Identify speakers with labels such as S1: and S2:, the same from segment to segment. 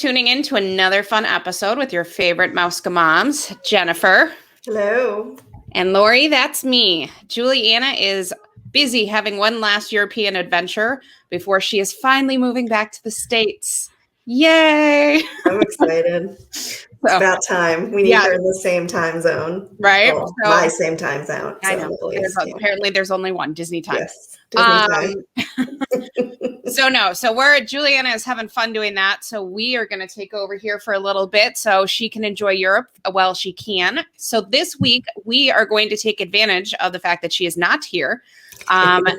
S1: tuning in to another fun episode with your favorite MousekeMoms, Jennifer.
S2: Hello.
S1: And Lori, that's me. Juliana is busy having one last European adventure before she is finally moving back to the States. Yay!
S2: I'm excited. It's about time. We need her in the same time zone.
S1: Right?
S2: Well, my same time zone.
S1: I know. Apparently there's only one, Disney time.
S2: Yes, Disney time.
S1: So Juliana is having fun doing that. So we are going to take over here for a little bit so she can enjoy Europe while she can. So this week we are going to take advantage of the fact that she is not here. And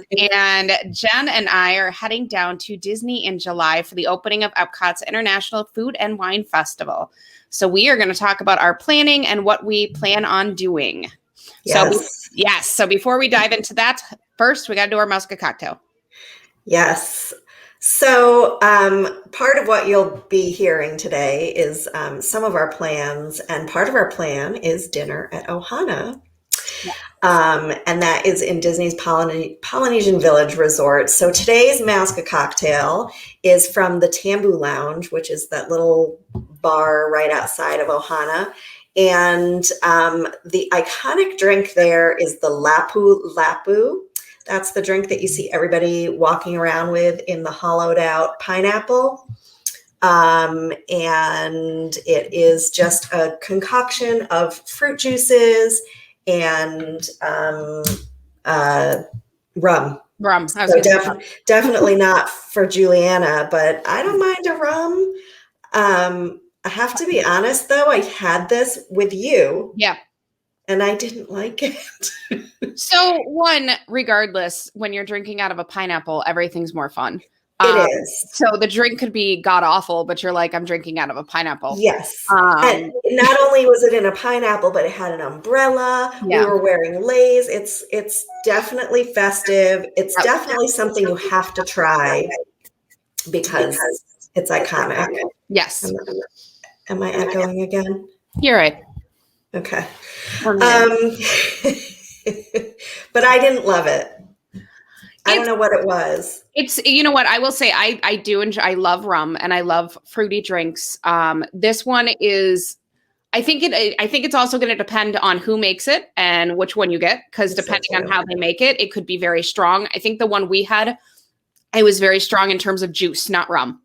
S1: Jen and I are heading down to Disney in July for the opening of Epcot's International Food and Wine Festival. So we are going to talk about our planning and what we plan on doing.
S2: Yes.
S1: So before we dive into that, first we got to do our Mouske cocktail.
S2: Yes. So part of what you'll be hearing today is some of our plans, and part of our plan is dinner at Ohana. Yeah. And that is in Disney's Polynesian Village Resort. So today's Mouske cocktail is from the Tambu Lounge, which is that little bar right outside of Ohana. And the iconic drink there is the Lapu Lapu. That's the drink that you see everybody walking around with in the hollowed out pineapple. And it is just a concoction of fruit juices and rum. So definitely not for Juliana, but I don't mind a rum. I have to be honest, though, I had this with you.
S1: Yeah.
S2: And I didn't like it.
S1: So regardless, when you're drinking out of a pineapple, everything's more fun.
S2: It is.
S1: So the drink could be god awful, but you're like, I'm drinking out of a pineapple.
S2: Yes. And not only was it in a pineapple, but it had an umbrella. Yeah. We were wearing leis. It's definitely festive. It's definitely something you have to try because it's iconic.
S1: Yes.
S2: Am I echoing again?
S1: You're right.
S2: Okay. But I didn't love it. I don't know what it was.
S1: You know what? I will say I do enjoy, I love rum and I love fruity drinks. This one is, I think it's also going to depend on who makes it and which one you get. Cause depending on how they make it, it could be very strong. I think the one we had, it was very strong in terms of juice, not rum.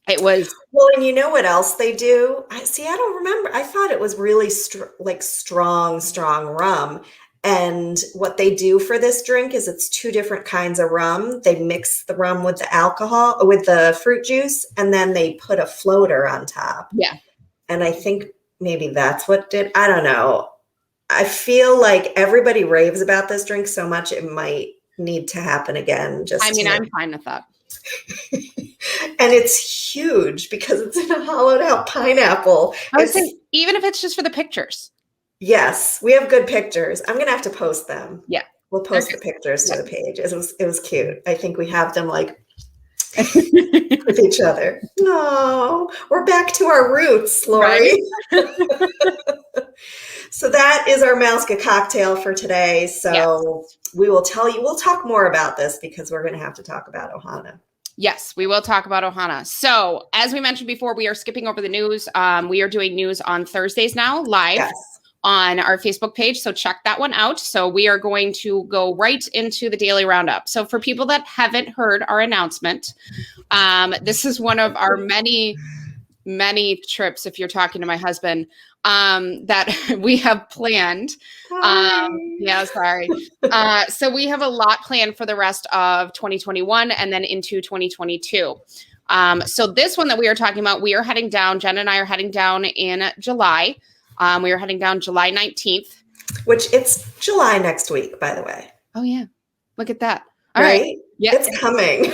S1: It was.
S2: Well, and you know what else they do? I don't remember. I thought it was really strong rum. And what they do for this drink is it's two different kinds of rum. They mix the rum with the alcohol, with the fruit juice, and then they put a floater on top.
S1: Yeah.
S2: And I think maybe that's what did. I don't know. I feel like everybody raves about this drink so much it might need to happen again.
S1: I'm fine with that.
S2: And it's huge because it's in a hollowed out pineapple.
S1: Even if it's just for the pictures.
S2: Yes, we have good pictures. I'm going to have to post them.
S1: Yeah.
S2: We'll post the pictures to the page. It was cute. I think we have them like with each other. No, we're back to our roots, Lori. Right? So that is our Mouske cocktail for today. So we will tell you, we'll talk more about this because we're going to have to talk about Ohana.
S1: Yes, we will talk about Ohana. So as we mentioned before, we are skipping over the news. We are doing news on Thursdays now, live on our Facebook page. So check that one out. So we are going to go right into the daily roundup. So for people that haven't heard our announcement, this is one of our many trips, if you're talking to my husband, that we have planned. Sorry. So we have a lot planned for the rest of 2021 and then into 2022. So this one that we are talking about, we are heading down, Jen and I are heading down in July. We are heading down July 19th.
S2: Which it's July next week, by the way.
S1: Oh, yeah. Look at that. All
S2: right? Yeah. It's coming.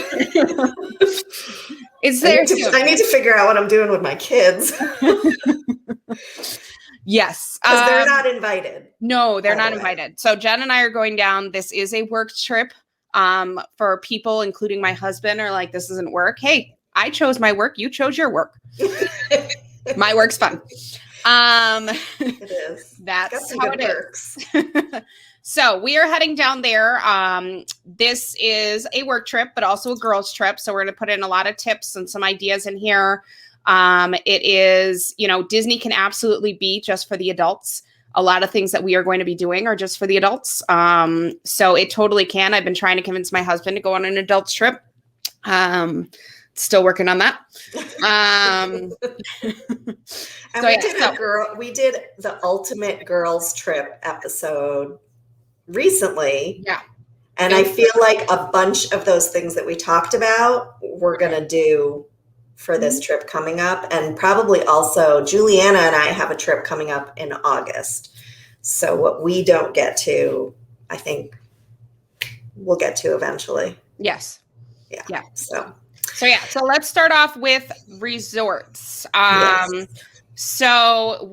S1: It's there.
S2: I need to figure out what I'm doing with my kids.
S1: Yes.
S2: Because they're not invited.
S1: No, they're not invited. So Jen and I are going down. This is a work trip for people, including my husband, are like, this isn't work. Hey, I chose my work. You chose your work. My work's fun.
S2: It is.
S1: That's how it works. So we are heading down there. This is a work trip, but also a girls trip. So we're going to put in a lot of tips and some ideas in here. It is, Disney can absolutely be just for the adults. A lot of things that we are going to be doing are just for the adults. So it totally can. I've been trying to convince my husband to go on an adults trip. Still working on that.
S2: And we did the ultimate girls trip episode recently.
S1: Yeah.
S2: And I feel like a bunch of those things that we talked about, we're going to do for this trip coming up. And probably also Juliana and I have a trip coming up in August. So what we don't get to, I think we'll get to eventually.
S1: Yes.
S2: Yeah. So
S1: let's start off with resorts.
S2: Yes.
S1: So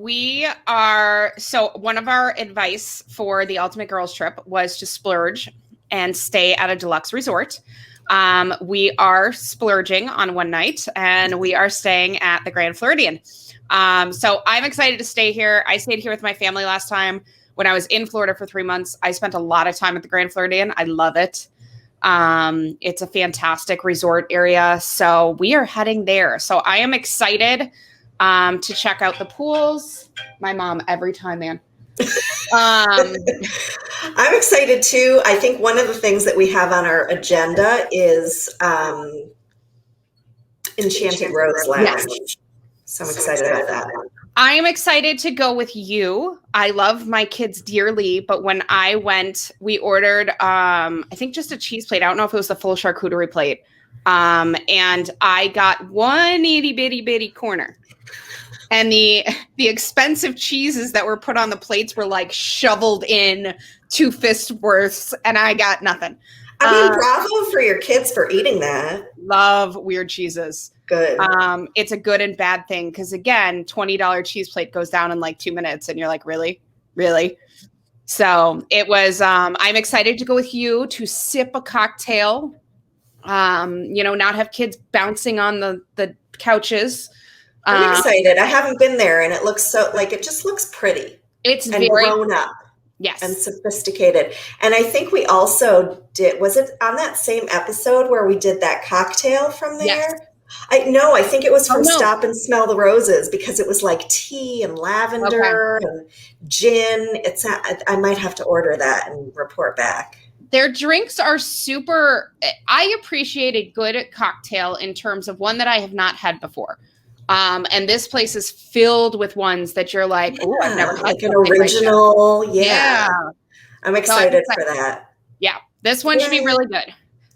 S1: one of our advice for the Ultimate Girls trip was to splurge and stay at a deluxe resort. We are splurging on one night and we are staying at the Grand Floridian. So I'm excited to stay here. I stayed here with my family last time when I was in Florida for 3 months. I spent a lot of time at the Grand Floridian. I love it. It's a fantastic resort area. So we are heading there. So I am excited to check out the pools. My mom every time, man.
S2: I'm excited too. I think one of the things that we have on our agenda is Enchanted Rose Lounge. Yes. So I'm excited about that.
S1: I am excited to go with you. I love my kids dearly, but when I went, we ordered, I think just a cheese plate. I don't know if it was the full charcuterie plate. And I got one itty bitty corner. And the expensive cheeses that were put on the plates were like shoveled in 2 fist worths, and I got nothing.
S2: I mean, bravo for your kids for eating that.
S1: Love weird cheeses.
S2: Good.
S1: It's a good and bad thing because, again, $20 cheese plate goes down in like 2 minutes, and you're like, really? So it was. I'm excited to go with you to sip a cocktail. Not have kids bouncing on the couches.
S2: I'm excited. I haven't been there, and it looks it just looks pretty.
S1: It's
S2: and
S1: very
S2: grown up.
S1: Yes.
S2: And sophisticated. And I think we also was it on that same episode where we did that cocktail from there?
S1: Yes.
S2: I think it was from Stop and Smell the Roses because it was like tea and lavender and gin. I might have to order that and report back.
S1: Their drinks are super. I appreciate a good cocktail in terms of one that I have not had before. And this place is filled with ones that you're like, oh, I've never had
S2: like an original. Like
S1: yeah.
S2: I'm excited for that.
S1: Yeah. This one should be really good.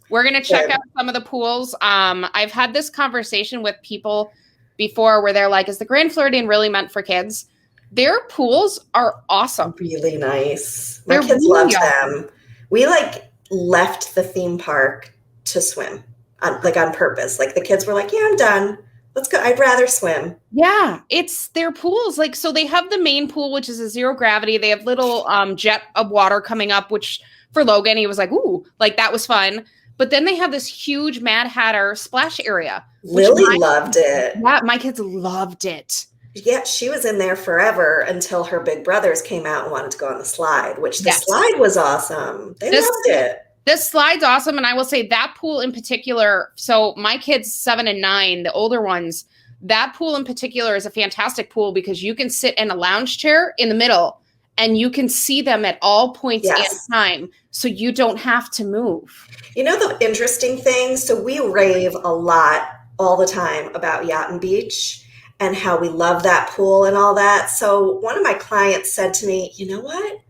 S1: We're going to check out some of the pools. I've had this conversation with people before where they're like, is the Grand Floridian really meant for kids? Their pools are awesome.
S2: Really nice. My kids loved them. We left the theme park to swim on purpose. Like the kids were like, yeah, I'm done. Let's go. I'd rather swim.
S1: Yeah, it's their pools. So they have the main pool, which is a zero gravity. They have little jet of water coming up, which for Logan, he was like, ooh, that was fun. But then they have this huge Mad Hatter splash area.
S2: Lily loved it.
S1: Yeah, my kids loved it.
S2: Yeah, she was in there forever until her big brothers came out and wanted to go on the slide, which the slide was awesome. They loved it.
S1: This slide's awesome. And I will say that pool in particular, so my kids 7 and 9, the older ones, that pool in particular is a fantastic pool because you can sit in a lounge chair in the middle and you can see them at all points in time. So you don't have to move.
S2: You know, the interesting thing, so we rave a lot all the time about Yacht and Beach and how we love that pool and all that. So one of my clients said to me, you know what?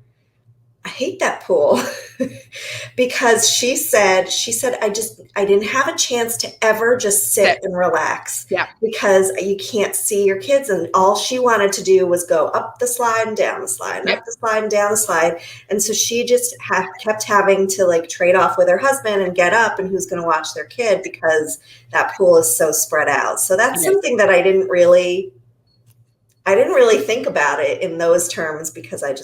S2: I hate that pool because she said, I didn't have a chance to ever just sit and relax because you can't see your kids. And all she wanted to do was go up the slide and down the slide and up the slide and down the slide. And so she just kept having to trade off with her husband and get up and who's going to watch their kid because that pool is so spread out. So that's something that I didn't really think about it in those terms because I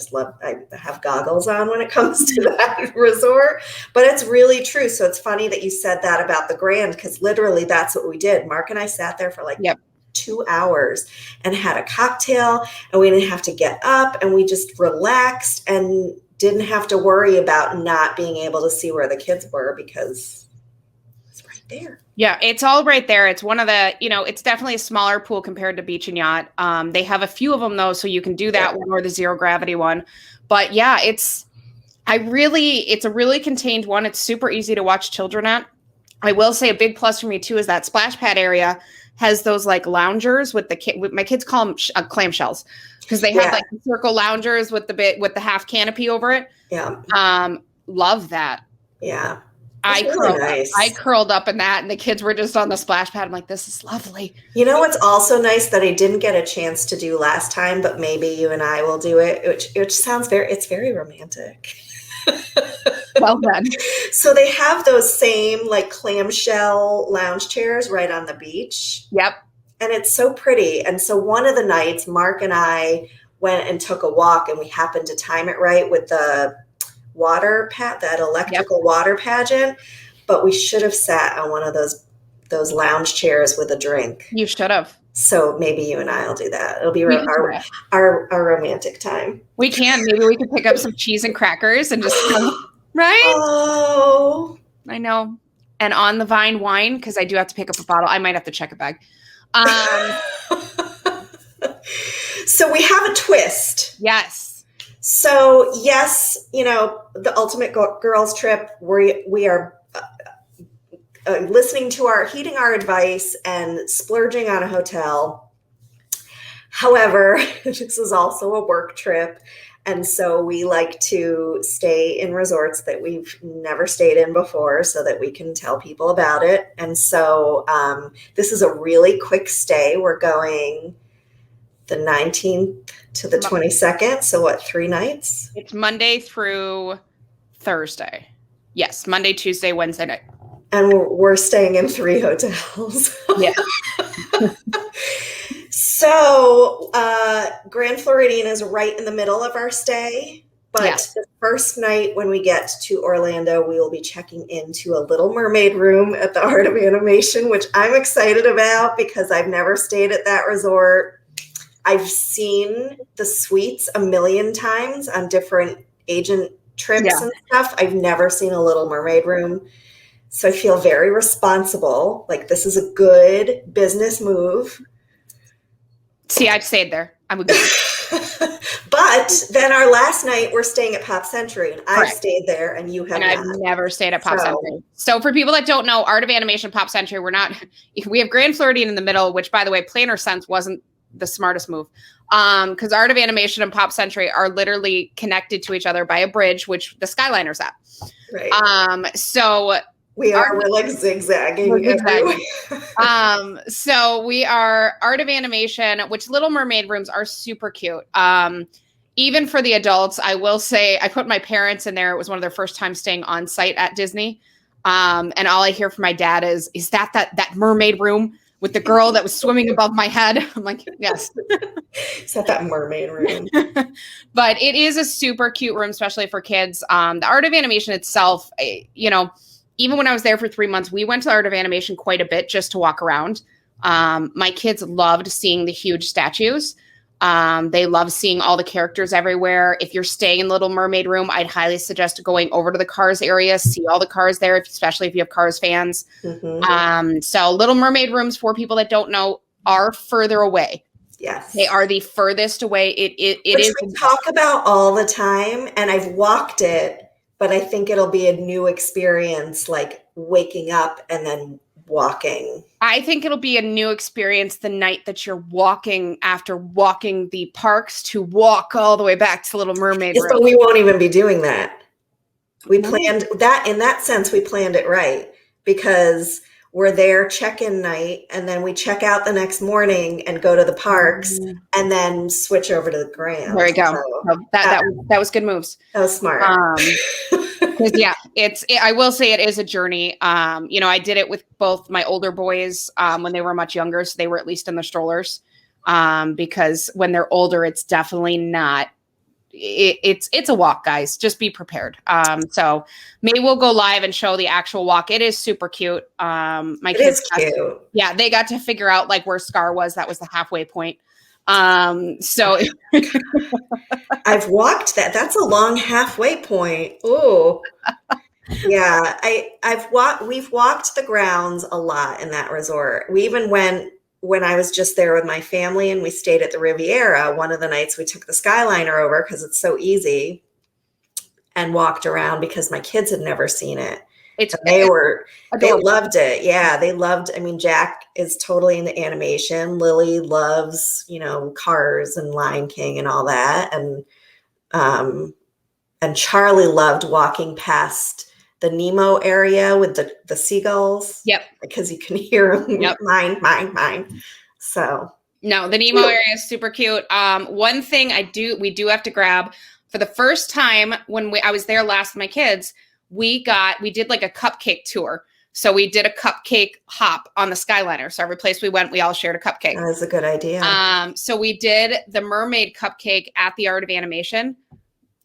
S2: have goggles on when it comes to that resort, but it's really true. So it's funny that you said that about the Grand because literally that's what we did. Mark and I sat there for 2 hours and had a cocktail and we didn't have to get up and we just relaxed and didn't have to worry about not being able to see where the kids were because it's right there.
S1: Yeah, it's all right there. It's one of the, it's definitely a smaller pool compared to beach and yacht. They have a few of them though, so you can do that one or the zero gravity one. But yeah, it's a really contained one. It's super easy to watch children at. I will say a big plus for me too is that splash pad area has those like loungers with my kids call them clamshells because they have like circle loungers with the half canopy over it.
S2: Yeah.
S1: Love that.
S2: Yeah.
S1: I curled up in that and the kids were just on the splash pad. I'm like, this is lovely.
S2: You know what's also nice that I didn't get a chance to do last time, but maybe you and I will do it, which sounds it's very romantic.
S1: Well done.
S2: So they have those same like clamshell lounge chairs right on the beach.
S1: Yep.
S2: And it's so pretty. And so one of the nights, Mark and I went and took a walk and we happened to time it right with the that electrical water pageant, but we should have sat on one of those lounge chairs with a drink.
S1: You should have.
S2: So maybe you and I will do that. It'll be our romantic time.
S1: We can. Maybe we can pick up some cheese and crackers and just right?
S2: Oh.
S1: I know. And on the vine wine, because I do have to pick up a bottle. I might have to check a bag.
S2: So we have a twist.
S1: Yes.
S2: So yes, the ultimate girls trip, we are heeding our advice and splurging on a hotel. However, this is also a work trip. And so we like to stay in resorts that we've never stayed in before so that we can tell people about it. And so this is a really quick stay. We're going the 19th to the 22nd. So what, 3 nights?
S1: It's Monday through Thursday. Yes, Monday, Tuesday, Wednesday night.
S2: And we're staying in 3 hotels.
S1: Yeah.
S2: So Grand Floridian is right in the middle of our stay. But the first night when we get to Orlando, we will be checking into a Little Mermaid room at the Art of Animation, which I'm excited about because I've never stayed at that resort. I've seen the suites a million times on different agent trips and stuff. I've never seen a Little Mermaid room. So I feel very responsible. Like this is a good business move.
S1: See, I've stayed there. I'm a good.
S2: But then our last night, we're staying at Pop Century, and I've stayed there, and you have not.
S1: I've never stayed at Pop Century. So for people that don't know, Art of Animation, Pop Century, we have Grand Floridian in the middle, which, by the way, Planner Sense wasn't the smartest move, because Art of Animation and Pop Century are literally connected to each other by a bridge, which the Skyliner's at.
S2: Right.
S1: So
S2: we're like zigzagging everywhere.
S1: So we are Art of Animation, which Little Mermaid rooms are super cute. Even for the adults, I will say I put my parents in there. It was one of their first time staying on site at Disney. And all I hear from my dad is that mermaid room with the girl that was swimming above my head? I'm like, yes.
S2: Is that mermaid room?
S1: But it is a super cute room, especially for kids. The Art of Animation itself, even when I was there for 3 months, we went to the Art of Animation quite a bit just to walk around. My kids loved seeing the huge statues. They love seeing all the characters everywhere. If you're staying in Little Mermaid room, I'd highly suggest going over to the Cars area, see all the Cars there, especially if you have Cars fans. Mm-hmm. So Little Mermaid rooms, for people that don't know, are further away.
S2: Yes.
S1: They are the furthest away. It is.
S2: We talk about all the time, and I've walked it, but I think it'll be a new experience, like waking up and then walking.
S1: I think it'll be a new experience the night that you're walking after walking the parks to walk all the way back to Little Mermaid.
S2: Yes, but we won't even be doing that. We planned that, in that sense, we planned it right, because we're there check-in night, and then we check out the next morning and go to the parks, and then switch over to the Grand.
S1: There we go. So that was good moves.
S2: That was smart.
S1: Yeah, I will say it is a journey. I did it with both my older boys when they were much younger, so they were at least in the strollers. Because when they're older, it's definitely not. It's a walk, guys. Just be prepared. So maybe we'll go live and show the actual walk. It is super cute. My kids,
S2: cute.
S1: Yeah, they got to figure out like where Scar was. That was the halfway point. So
S2: I've walked that. That's a long halfway point. Ooh. Yeah, we've walked the grounds a lot in that resort. We even went when I was just there with my family and we stayed at the Riviera. One of the nights we took the Skyliner over because it's so easy and walked around because my kids had never seen it.
S1: It's
S2: They
S1: adorable.
S2: loved it. Yeah, they loved, I mean, Jack is totally into animation. Lily loves, Cars and Lion King and all that. And Charlie loved walking past the Nemo area with the seagulls.
S1: Yep.
S2: Because you can hear them.
S1: Yep.
S2: Mine, mine, mine. So.
S1: No, the Nemo area is super cute. One thing we do have to grab for the first time when I was there last with my kids, we did like a cupcake tour. So we did a cupcake hop on the Skyliner. So every place we went, we all shared a cupcake.
S2: That was a good idea.
S1: So we did the mermaid cupcake at the Art of Animation.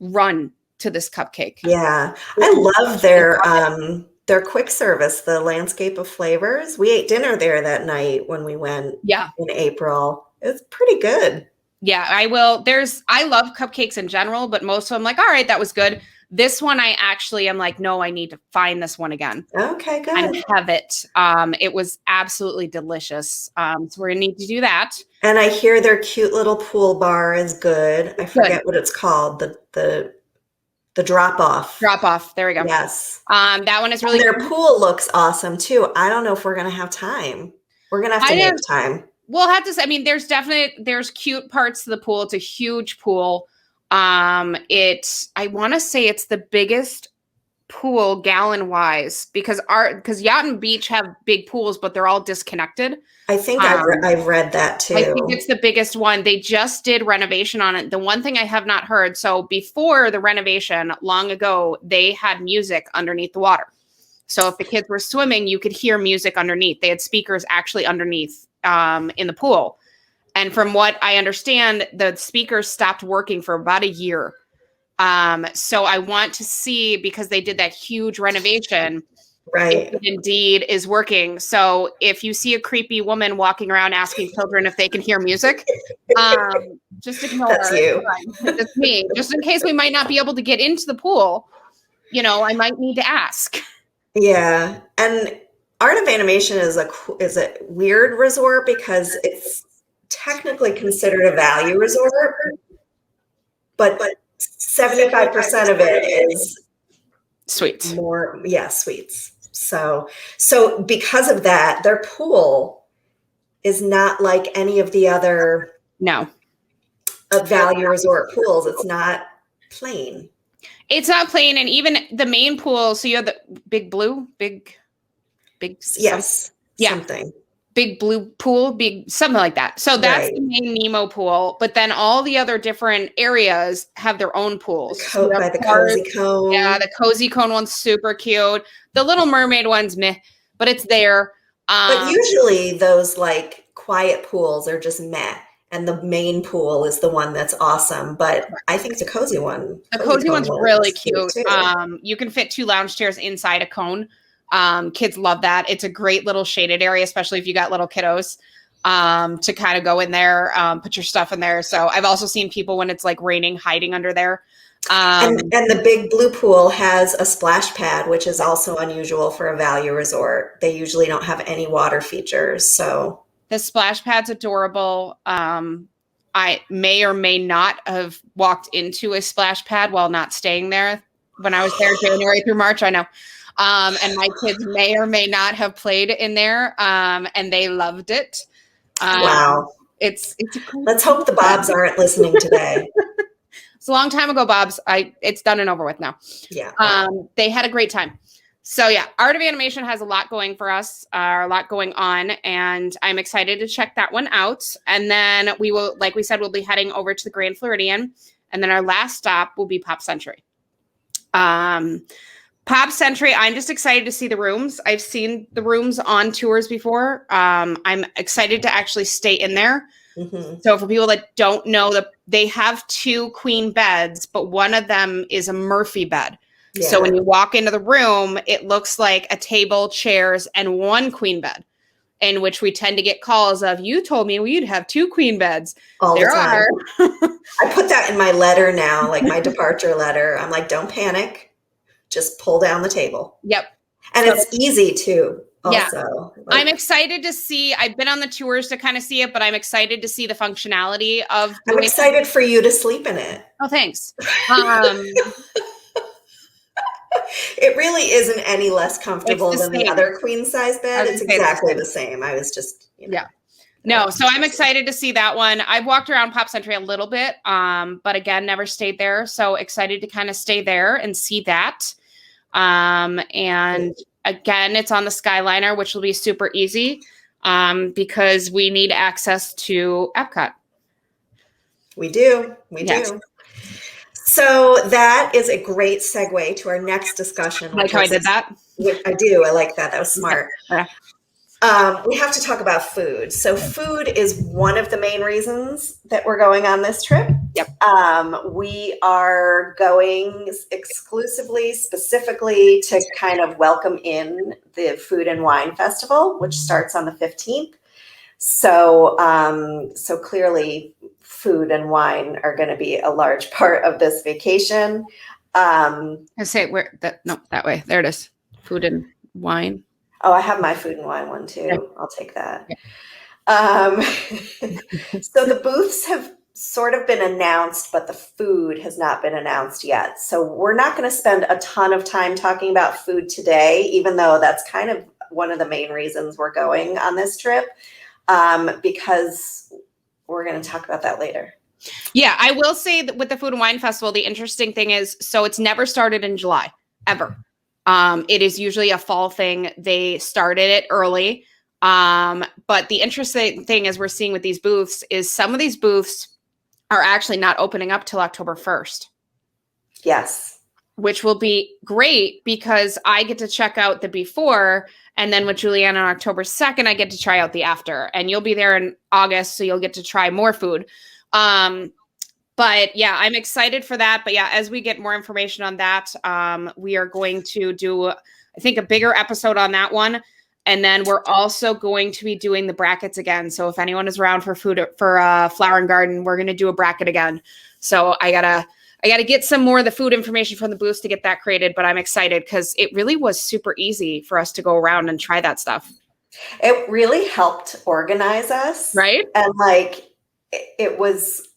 S1: Run to this cupcake.
S2: Yeah. I love their quick service, the Landscape of Flavors. We ate dinner there that night when we went in April. It was pretty good.
S1: Yeah, I love cupcakes in general, but most of them like, all right, that was good. This one, I actually am like, no, I need to find this one again.
S2: Okay, good.
S1: And have it. It was absolutely delicious. So we're gonna need to do that.
S2: And I hear their cute little pool bar is good. I forget what it's called. The drop off.
S1: Drop off. There we go.
S2: Yes.
S1: That one is really
S2: Their pool looks awesome too. I don't know if we're gonna have time. We're gonna have to make time.
S1: We'll have to. I mean, there's cute parts to the pool. It's a huge pool. I want to say it's the biggest pool gallon wise because Yacht and Beach have big pools, but they're all disconnected.
S2: I think I've read that too.
S1: I think it's the biggest one. They just did renovation on it. The one thing I have not heard. So before the renovation long ago, they had music underneath the water. So if the kids were swimming, you could hear music underneath. They had speakers actually underneath in the pool. And from what I understand, the speakers stopped working for about a year. So I want to see, because they did that huge renovation,
S2: right?
S1: It indeed is working. So if you see a creepy woman walking around asking children if they can hear music, just ignore
S2: That's you.
S1: That's me. Just in case we might not be able to get into the pool, I might need to ask.
S2: Yeah. And Art of Animation is a weird resort because it's technically considered a value resort, but 75% of it is
S1: suites.
S2: Suites. So because of that, their pool is not like any of the other value resort pools. It's not plain.
S1: It's not plain, and even the main pool. So you have the big blue, big.
S2: Yes.
S1: Yeah.
S2: Something.
S1: Big blue pool, something like that. So that's the main Nemo pool, but then all the other different areas have their own pools.
S2: By the Cozy Cone.
S1: Yeah, the Cozy Cone one's super cute. The Little Mermaid one's meh, but it's there.
S2: But usually those like quiet pools are just meh. And the main pool is the one that's awesome. But I think the cozy one's
S1: really cute. You can fit 2 lounge chairs inside a cone. Kids love that. It's a great little shaded area, especially if you got little kiddos, to kind of go in there, put your stuff in there. So I've also seen people when it's like raining, hiding under there.
S2: And the big blue pool has a splash pad, which is also unusual for a value resort. They usually don't have any water features. So
S1: the splash pad's adorable. I may or may not have walked into a splash pad while not staying there when I was there January through March. I know. And my kids may or may not have played in there, and they loved it.
S2: Wow.
S1: It's
S2: Let's hope the Bobs aren't listening today.
S1: It's a long time ago, Bobs. It's done and over with now.
S2: Yeah.
S1: They had a great time. So yeah, Art of Animation has a lot going for us, a lot going on, and I'm excited to check that one out. And then we will, like we said, we'll be heading over to the Grand Floridian, and then our last stop will be Pop Century. Pop Century, I'm just excited to see the rooms. I've seen the rooms on tours before. I'm excited to actually stay in there. Mm-hmm. So for people that don't know, they have 2 queen beds, but one of them is a Murphy bed. Yeah. So when you walk into the room, it looks like a table, chairs, and 1 queen bed, in which we tend to get calls of, you told me we'd have 2 queen beds.
S2: All the time. I put that in my letter now, like my departure letter. I'm like, don't panic. just pull down the table.
S1: Yep.
S2: And it's easy too. Also,
S1: I'm excited to see. I've been on the tours to kind of see it, but I'm excited to see the functionality of.
S2: I'm excited for you to sleep in it.
S1: Oh, thanks.
S2: It really isn't any less comfortable than the other queen size bed. It's exactly the same. I was just,
S1: yeah. No, so I'm excited to see that one. I've walked around Pop Century a little bit, but again, never stayed there. So excited to kind of stay there and see that. And again, it's on the Skyliner, which will be super easy because we need access to Epcot.
S2: We do. We do. So that is a great segue to our next discussion.
S1: Like how I did that?
S2: I do. I like that. That was smart.
S1: Yeah.
S2: We have to talk about food. So food is one of the main reasons that we're going on this trip.
S1: Yep.
S2: We are going exclusively, specifically to kind of welcome in the Food and Wine Festival, which starts on the 15th. So, so clearly food and wine are going to be a large part of this vacation.
S1: I say that way. There it is. Food and wine.
S2: Oh, I have my food and wine one too.
S1: Okay.
S2: I'll take that.
S1: Yeah.
S2: So the booths have sort of been announced, but the food has not been announced yet. So we're not going to spend a ton of time talking about food today, even though that's kind of one of the main reasons we're going on this trip, because we're going to talk about that later.
S1: Yeah, I will say that with the Food and Wine Festival, the interesting thing is, so it's never started in July, ever. It is usually a fall thing. They started it early. But the interesting thing as we're seeing with these booths is some of these booths are actually not opening up till October 1st.
S2: Yes.
S1: Which will be great because I get to check out the before, and then with Julianne on October 2nd, I get to try out the after. And you'll be there in August, so you'll get to try more food. But yeah, I'm excited for that. But yeah, as we get more information on that, we are going to do, I think, a bigger episode on that one. And then we're also going to be doing the brackets again. So if anyone is around for food for Flower and Garden, we're going to do a bracket again. So I gotta get some more of the food information from the booths to get that created. But I'm excited because it really was super easy for us to go around and try that stuff.
S2: It really helped organize us.
S1: Right.
S2: And like, it was,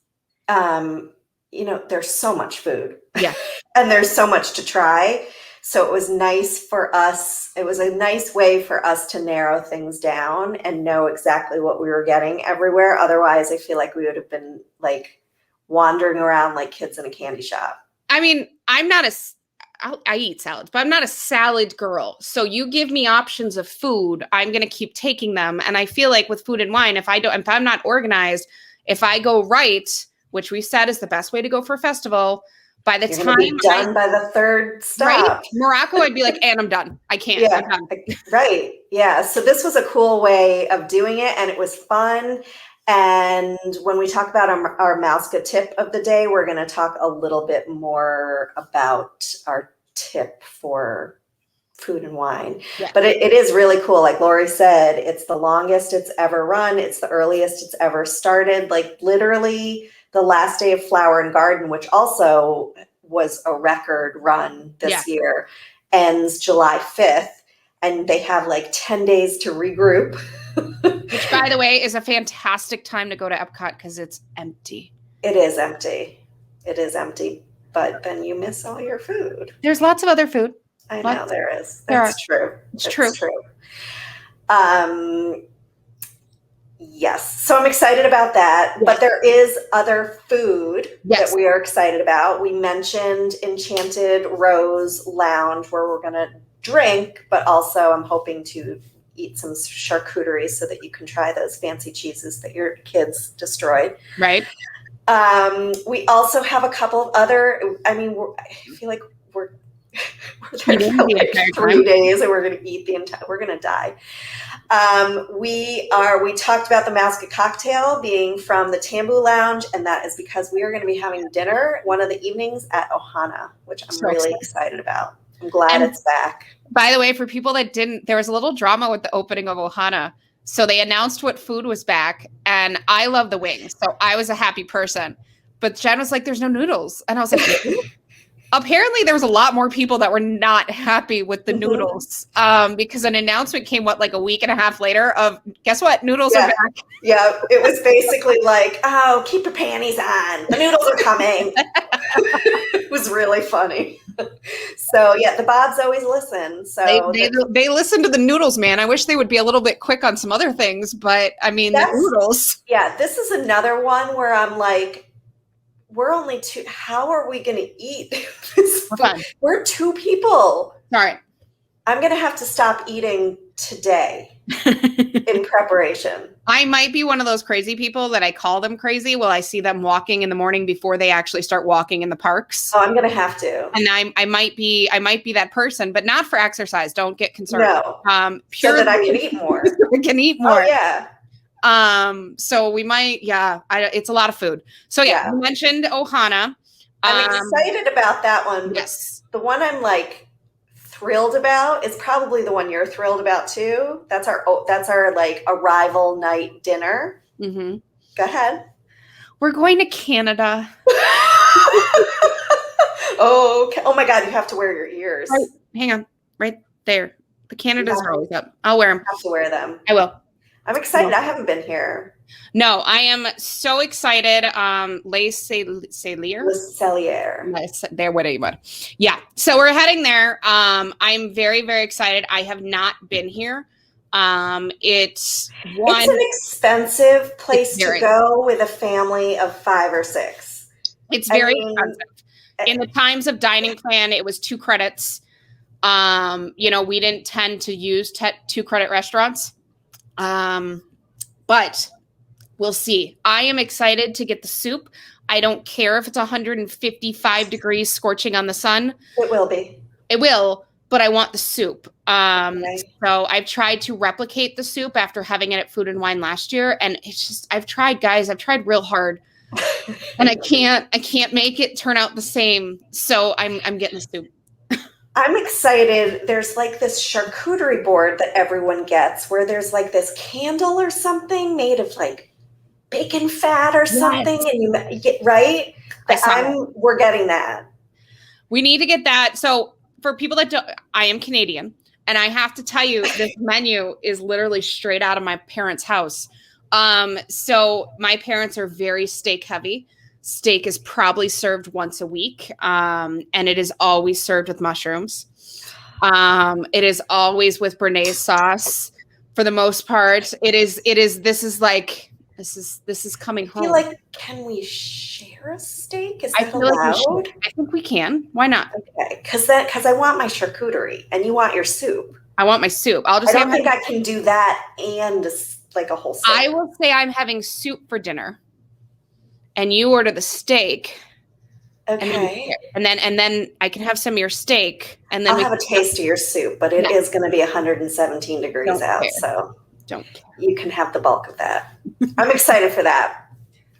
S2: there's so much food.
S1: Yeah.
S2: And there's so much to try. So it was nice for us. It was a nice way for us to narrow things down and know exactly what we were getting everywhere. Otherwise, I feel like we would have been like wandering around like kids in a candy shop.
S1: I mean, I eat salads, but I'm not a salad girl. So you give me options of food, I'm going to keep taking them. And I feel like with food and wine, if I'm not organized, if I go right, which we said is the best way to go for a festival, by the time
S2: be done by the third stop,
S1: right? Morocco, I'd be like, and I'm done. I can't.
S2: Yeah, right. Yeah. So this was a cool way of doing it, and it was fun. And when we talk about our Mouska tip of the day, we're going to talk a little bit more about our tip for food and wine. Yeah. But it is really cool. Like Lori said, it's the longest it's ever run. It's the earliest it's ever started. Like literally the last day of Flower and Garden, which also was a record run this year, ends July 5th. And they have like 10 days to regroup.
S1: Which, by the way, is a fantastic time to go to Epcot because it's empty.
S2: It is empty. It is empty. But then you miss all your food.
S1: There's lots of other food.
S2: I know there is. That's true.
S1: It's true.
S2: Yes. So I'm excited about that. Yes. But there is other food that we are excited about. We mentioned Enchanted Rose Lounge where we're going to drink, but also I'm hoping to eat some charcuterie so that you can try those fancy cheeses that your kids destroyed.
S1: Right.
S2: We also have a couple of other, I feel like we're there for like 3 days and we're going to eat we're going to die. We talked about the Mouska cocktail being from the Tambu Lounge, and that is because we are going to be having dinner one of the evenings at Ohana, which I'm really excited about. I'm glad it's back.
S1: By the way, for people that there was a little drama with the opening of Ohana. So they announced what food was back, and I love the wings. So I was a happy person. But Jen was like, there's no noodles. And I was like, Apparently there was a lot more people that were not happy with the noodles because an announcement came like a week and a half later of, guess what, noodles are back.
S2: Yeah, it was basically like, oh, keep your panties on, the noodles are coming. It was really funny. So yeah, the Bobs always listen. So
S1: they listen to the noodles, man. I wish they would be a little bit quick on some other things, but I mean, the noodles.
S2: Yeah, this is another one where I'm like, we're only two. How are we going to eat this food? We're two people.
S1: All right.
S2: I'm going to have to stop eating today in preparation.
S1: I might be one of those crazy people that I call them crazy. Well, I see them walking in the morning before they actually start walking in the parks.
S2: Oh, I'm going to have to.
S1: And I might be that person, but not for exercise. Don't get concerned.
S2: No. So that I can eat more.
S1: I can eat more.
S2: Oh, yeah.
S1: So we might, it's a lot of food. So you mentioned Ohana.
S2: I'm excited about that one.
S1: Yes.
S2: The one I'm like thrilled about is probably the one you're thrilled about too. That's our like arrival night dinner.
S1: Mm-hmm.
S2: Go ahead.
S1: We're going to Canada.
S2: Oh my God. You have to wear your ears.
S1: Right, hang on. Right there. The Canadas are always up. I'll wear them.
S2: You have to wear them.
S1: I will.
S2: I'm excited. No. I haven't been here.
S1: No, I am so excited. Les Cellier. There, whatever. Yeah. So we're heading there. I'm very, very excited. I have not been here. It's an
S2: expensive place to go with a family of 5 or 6.
S1: It's very expensive. In the times of dining plan, it was 2 credits. We didn't tend to use 2 credit restaurants. But we'll see. I am excited to get the soup. I don't care if it's 155 degrees scorching on the sun.
S2: It will be.
S1: It will, but I want the soup. So I've tried to replicate the soup after having it at Food and Wine last year. And it's just, I've tried real hard and I can't make it turn out the same. So I'm getting the soup.
S2: I'm excited. There's like this charcuterie board that everyone gets where there's like this candle or something made of like bacon fat or something. And you get right. We're getting that.
S1: We need to get that. So for people that don't, I am Canadian and I have to tell you, this menu is literally straight out of my parents' house. So my parents are very steak heavy. Steak is probably served once a week, and it is always served with mushrooms. It is always with béarnaise sauce for the most part. This is coming home.
S2: I feel like, can we share a steak? Is that allowed?
S1: I think we can. Why not?
S2: Okay, because I want my charcuterie and you want your soup.
S1: I want my soup. I
S2: don't think I can do that and like a whole soup.
S1: I will say I'm having soup for dinner. And you order the steak.
S2: Okay.
S1: And then I can have some of your steak. And then
S2: I'll have a taste of your soup, but it is going to be 117 degrees out. So
S1: don't care.
S2: You can have the bulk of that. I'm excited for that.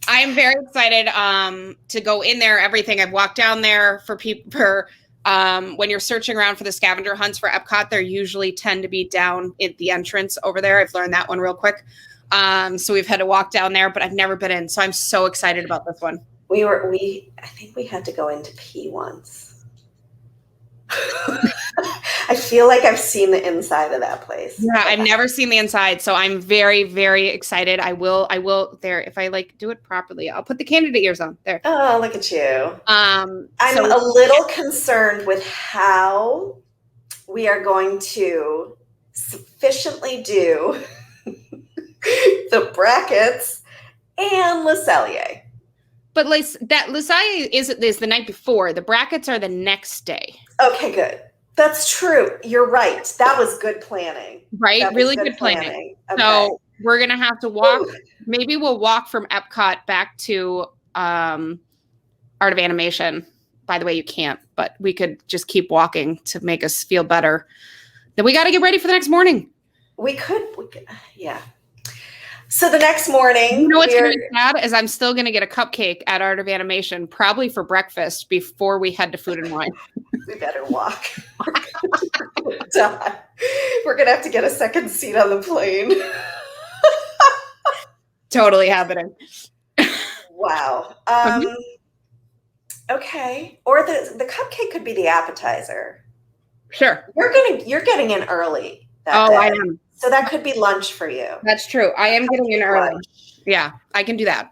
S1: I'm very excited to go in there. Everything I've walked down there for people when you're searching around for the scavenger hunts for Epcot, they usually tend to be down at the entrance over there. I've learned that one real quick. So we've had to walk down there, but I've never been in. So I'm so excited about this one.
S2: I think we had to go in to pee once. I feel like I've seen the inside of that place.
S1: Yeah, I've never seen the inside. So I'm very, very excited. I will there. If I do it properly, I'll put the candidate ears on there.
S2: Oh, look at you. I'm a little concerned with how we are going to sufficiently do the brackets and Le Cellier.
S1: But Le Cellier is the night before. The brackets are the next day.
S2: Okay, good. That's true. You're right. That was good planning.
S1: Right? Really good planning. Okay. So we're going to have to walk. Ooh. Maybe we'll walk from Epcot back to Art of Animation. By the way, you can't, but we could just keep walking to make us feel better. Then we got to get ready for the next morning.
S2: We could, yeah. So the next morning,
S1: you know what's going to be sad is I'm still going to get a cupcake at Art of Animation, probably for breakfast before we head to Food and Wine.
S2: We better walk. We're going to have to get a second seat on the plane.
S1: Totally happening.
S2: Wow. Okay. Or the cupcake could be the appetizer.
S1: Sure.
S2: You're getting in early that
S1: day.
S2: I
S1: am.
S2: So that could be lunch for you.
S1: That's true. I am getting in early. Yeah, I can do that.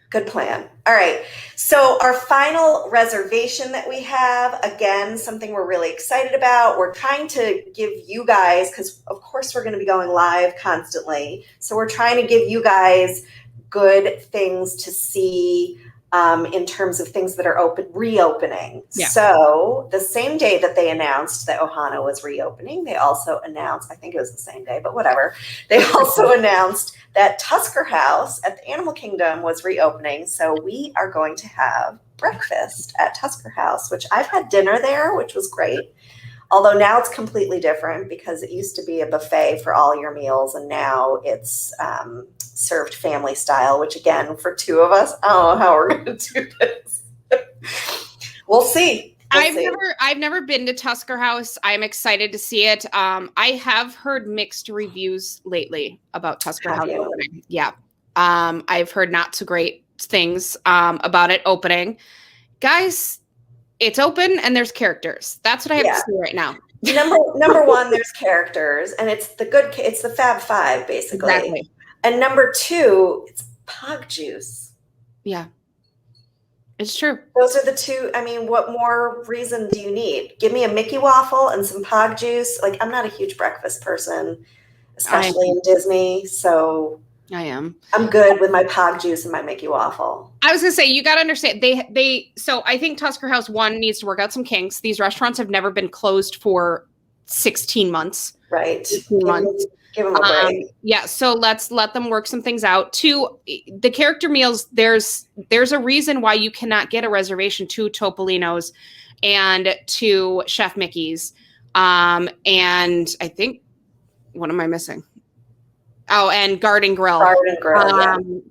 S2: Good plan. All right. So our final reservation that we have, again, something we're really excited about. We're trying to give you guys, because of course we're going to be going live constantly. So we're trying to give you guys good things to see in terms of things that are reopening. Yeah. So the same day that they announced that Ohana was reopening, they also announced, I think it was the same day, but whatever. They also announced that Tusker House at the Animal Kingdom was reopening. So we are going to have breakfast at Tusker House, which I've had dinner there, which was great. Although now it's completely different because it used to be a buffet for all your meals, and now it's served family style, which again, for two of us, I don't know how we're going to do this. We'll see.
S1: I've never been to Tusker House. I'm excited to see it. I have heard mixed reviews lately about Tusker House opening. Yeah. I've heard not so great things about it opening. Guys, it's open and there's characters. That's what I have to say right now.
S2: Number one, there's characters, and it's the Fab Five, basically. Exactly. And number two, it's Pog Juice.
S1: Yeah. It's true.
S2: Those are the two. I mean, what more reason do you need? Give me a Mickey waffle and some Pog Juice. Like, I'm not a huge breakfast person, especially in Disney. So
S1: I am.
S2: I'm good with my Pog Juice and my Mickey waffle.
S1: I was gonna say, you got to understand, so I think Tusker House, one, needs to work out some kinks. These restaurants have never been closed for 16 months.
S2: Right.
S1: 18 months.
S2: Give them a break.
S1: Yeah. So let's let them work some things out. Two, the character meals, there's a reason why you cannot get a reservation to Topolino's and to Chef Mickey's. And I think, what am I missing? Oh, and Garden Grill.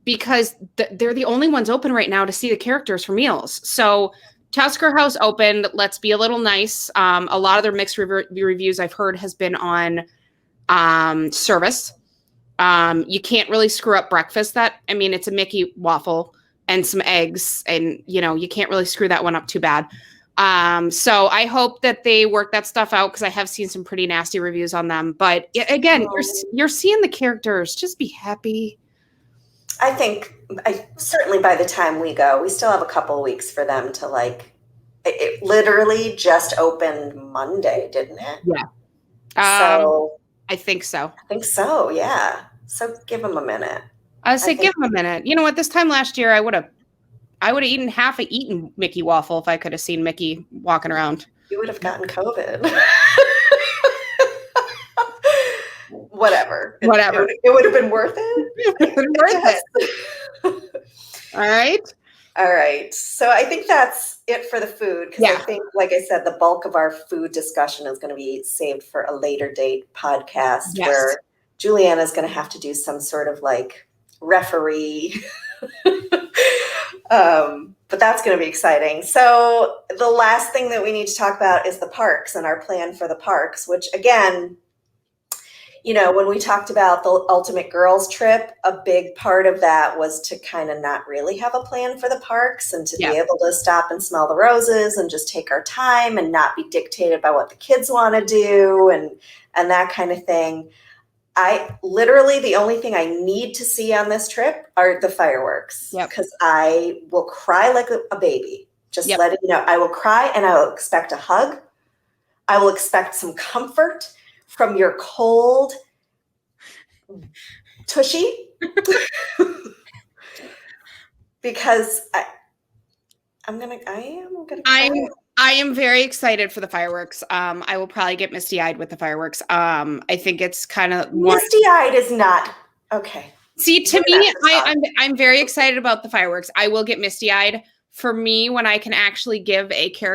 S1: Because they're the only ones open right now to see the characters for meals. So Tusker House opened. Let's be a little nice. A lot of their mixed reviews I've heard has been on service. You can't really screw up breakfast. It's a Mickey waffle and some eggs, and you can't really screw that one up too bad. So I hope that they work that stuff out, because I have seen some pretty nasty reviews on them. But again, you're seeing the characters. Just be happy.
S2: I think certainly by the time we go, we still have a couple of weeks for them to it literally just opened Monday, didn't it?
S1: Yeah. So I think so.
S2: Yeah. So give them a minute.
S1: I say give them a minute. You know what? This time last year, I would have eaten half a eaten Mickey waffle if I could have seen Mickey walking around.
S2: You would have gotten COVID. Whatever. It would have been worth it.
S1: It would have been worth it.
S2: All right. So I think that's it for the food. Because I think, like I said, the bulk of our food discussion is going to be saved for a later date podcast where Juliana is going to have to do some sort of referee. But that's going to be exciting. So the last thing that we need to talk about is the parks and our plan for the parks, which again, when we talked about the Ultimate Girls trip, a big part of that was to kind of not really have a plan for the parks and to be able to stop and smell the roses and just take our time and not be dictated by what the kids want to do and that kind of thing. The only thing I need to see on this trip are the fireworks, because I will cry like a baby. Just letting you know, I will cry and I will expect a hug. I will expect some comfort from your cold tushy, because I am gonna cry.
S1: I am very excited for the fireworks. I will probably get misty-eyed with the fireworks. I think it's kind of
S2: misty-eyed is not okay.
S1: See, to me, I'm very excited about the fireworks. I will get misty-eyed. For me, when I can actually give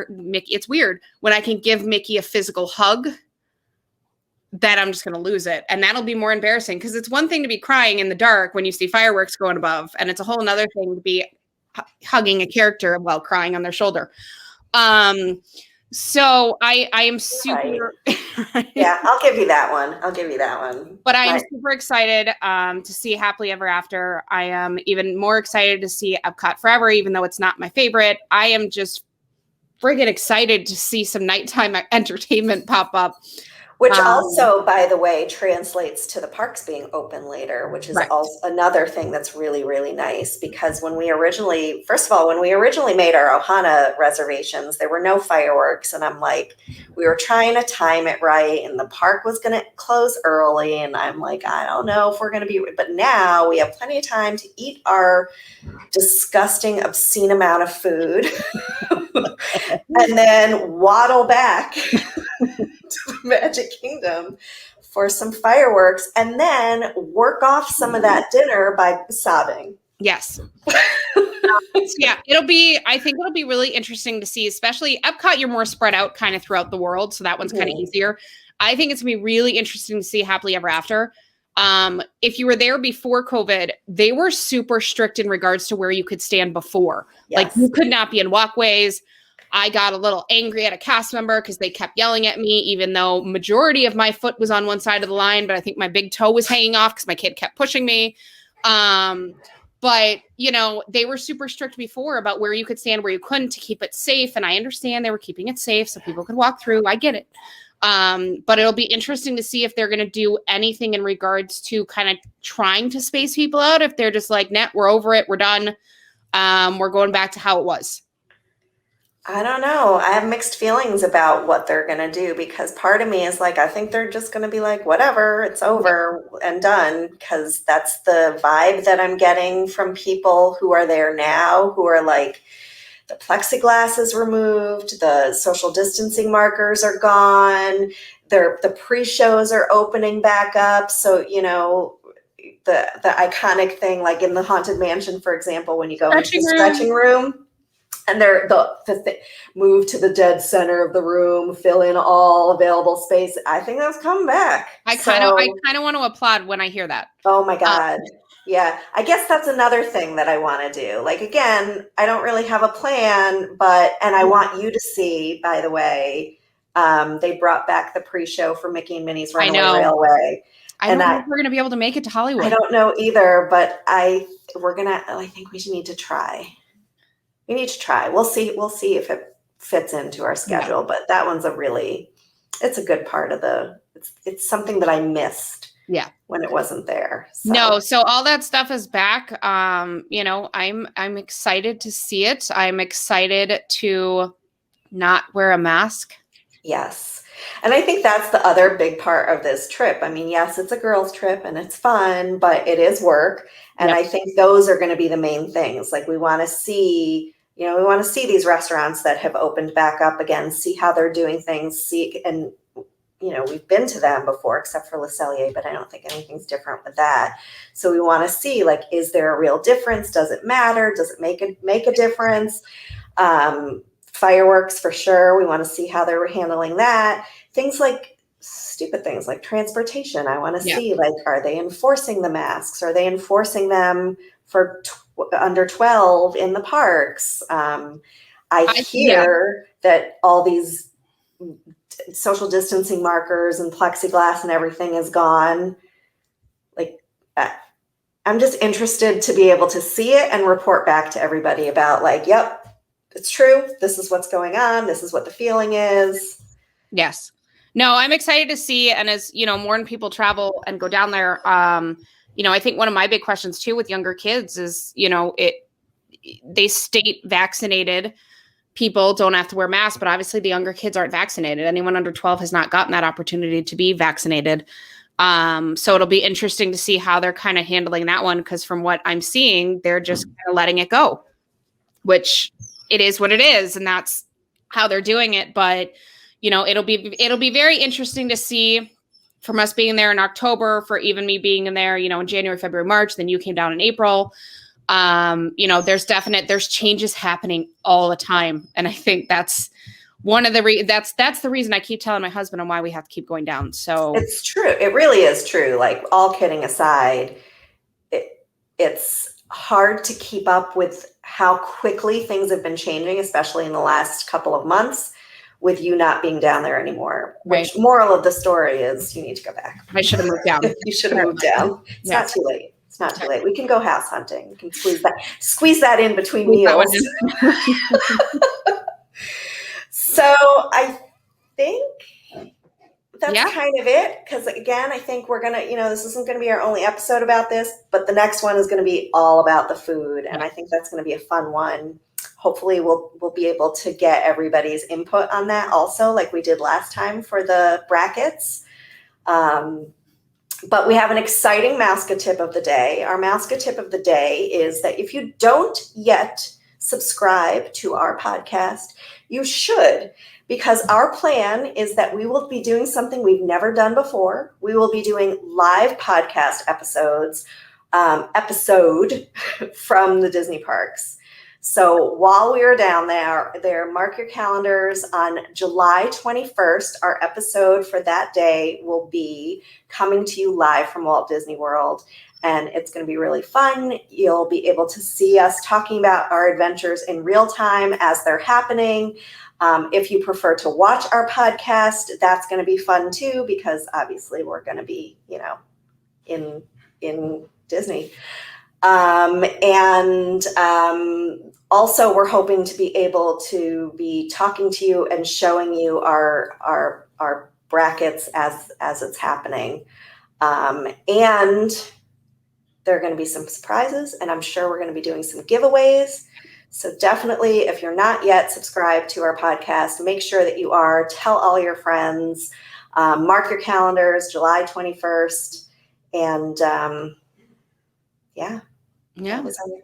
S1: Mickey, it's weird when I can give Mickey a physical hug, that I'm just going to lose it. And that'll be more embarrassing, because it's one thing to be crying in the dark when you see fireworks going above, and it's a whole nother thing to be hugging a character while crying on their shoulder. So I am super.
S2: Right. Yeah, I'll give you that one.
S1: But I am super excited to see Happily Ever After. I am even more excited to see Epcot Forever, even though it's not my favorite. I am just friggin' excited to see some nighttime entertainment pop up.
S2: Which also, by the way, translates to the parks being open later, which is also another thing that's really, really nice. Because when we originally, first of all, when we originally made our Ohana reservations, there were no fireworks. And I'm like, we were trying to time it right. And the park was going to close early. And I'm like, I don't know if we're going to be, but now we have plenty of time to eat our disgusting, obscene amount of food and then waddle back to the Magic Kingdom for some fireworks and then work off some of that dinner by sobbing.
S1: Yes. Yeah, I think it'll be really interesting to see, especially Epcot, you're more spread out kind of throughout the world. So that one's kind of easier. I think it's going to be really interesting to see Happily Ever After. If you were there before COVID, they were super strict in regards to where you could stand before. Yes. Like you could not be in walkways. I got a little angry at a cast member because they kept yelling at me, even though majority of my foot was on one side of the line, but I think my big toe was hanging off because my kid kept pushing me. But, you know, they were super strict before about where you could stand, where you couldn't to keep it safe. And I understand they were keeping it safe so people could walk through. I get it. But it'll be interesting to see if they're going to do anything in regards to kind of trying to space people out. If they're just like, nah, we're over it. We're done. We're going back to how it was.
S2: I don't know. I have mixed feelings about what they're going to do because part of me is like, I think they're just going to be like, whatever, it's over and done. Because that's the vibe that I'm getting from people who are there now, who are like, the plexiglass is removed, the social distancing markers are gone, the pre-shows are opening back up. So, you know, the iconic thing, like in the Haunted Mansion, for example, when you go into the stretching room, and they're move to the dead center of the room, fill in all available space. I think that's coming back.
S1: I kind of want to applaud when I hear that.
S2: Oh my God. Yeah. I guess that's another thing that I want to do. Like, again, I don't really have a plan, and I want you to see, by the way, they brought back the pre-show for Mickey and Minnie's Runaway Railway.
S1: I don't know if we're going to be able to make it to Hollywood.
S2: I don't know either, but I think we should need to try. We need to try. We'll see if it fits into our schedule, but that one's it's a good part of it's something that I missed when it wasn't there.
S1: So all that stuff is back. You know, I'm excited to see it. I'm excited to not wear a mask.
S2: Yes. And I think that's the other big part of this trip. I mean, yes, it's a girls' trip and it's fun, but it is work. And I think those are going to be the main things. Like we want to see these restaurants that have opened back up again, see how they're doing things, and we've been to them before, except for Le Cellier, but I don't think anything's different with that. So we want to see, like, is there a real difference? Does it matter? Does it make a difference? Fireworks for sure. We want to see how they're handling that. Things like stupid things like transportation. I want to see, like, are they enforcing the masks? Are they enforcing them for under 12 in the parks? I hear that all these social distancing markers and plexiglass and everything is gone. Like, I'm just interested to be able to see it and report back to everybody about, like, yep, it's true. This is what's going on. This is what the feeling is.
S1: Yes. No, I'm excited to see. And as, more people travel and go down there, I think one of my big questions too with younger kids is, they state vaccinated people don't have to wear masks, but obviously the younger kids aren't vaccinated. Anyone under 12 has not gotten that opportunity to be vaccinated. So it'll be interesting to see how they're kind of handling that one. Because from what I'm seeing, they're just kind of letting it go, which it is what it is. And that's how they're doing it. But, it'll be very interesting to see from us being there in October, for even me being in there, in January, February, March, then you came down in April. There's changes happening all the time. And I think that's one of the that's the reason I keep telling my husband and why we have to keep going down. So
S2: it's true. It really is true. Like, all kidding aside, it's hard to keep up with how quickly things have been changing, especially in the last couple of months, with you not being down there anymore.
S1: Right.
S2: Which moral of the story is you need to go back.
S1: I should have moved down.
S2: You should have moved down. It's
S1: Yeah.
S2: not too late. It's not too late. We can go house hunting. We can squeeze that in between
S1: Squeeze that
S2: meals. So I think that's kind of it. Because again, I think we're going to, this isn't going to be our only episode about this, but the next one is going to be all about the food. And I think that's going to be a fun one. Hopefully we'll be able to get everybody's input on that also, like we did last time for the brackets. But we have an exciting Mouseka tip of the day. Our Mouseka tip of the day is that if you don't yet subscribe to our podcast, you should, because our plan is that we will be doing something we've never done before. We will be doing live podcast episode from the Disney parks. So while we are down there, mark your calendars. On July 21st, our episode for that day will be coming to you live from Walt Disney World. And it's going to be really fun. You'll be able to see us talking about our adventures in real time as they're happening. If you prefer to watch our podcast, that's going to be fun too, because obviously we're going to be, in Disney. Also, we're hoping to be able to be talking to you and showing you our brackets as it's happening. And there are going to be some surprises, and I'm sure we're going to be doing some giveaways. So definitely, if you're not yet subscribed to our podcast, make sure that you are. Tell all your friends. Mark your calendars, July 21st. And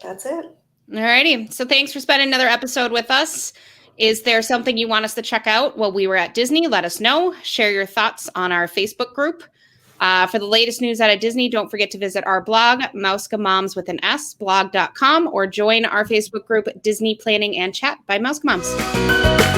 S2: that's it.
S1: All righty. So thanks for spending another episode with us. Is there something you want us to check out while we were at Disney? Let us know. Share your thoughts on our Facebook group. For the latest news out of Disney, don't forget to visit our blog, MousekeMoms with an S, blog.com, or join our Facebook group, Disney Planning and Chat by MousekeMoms.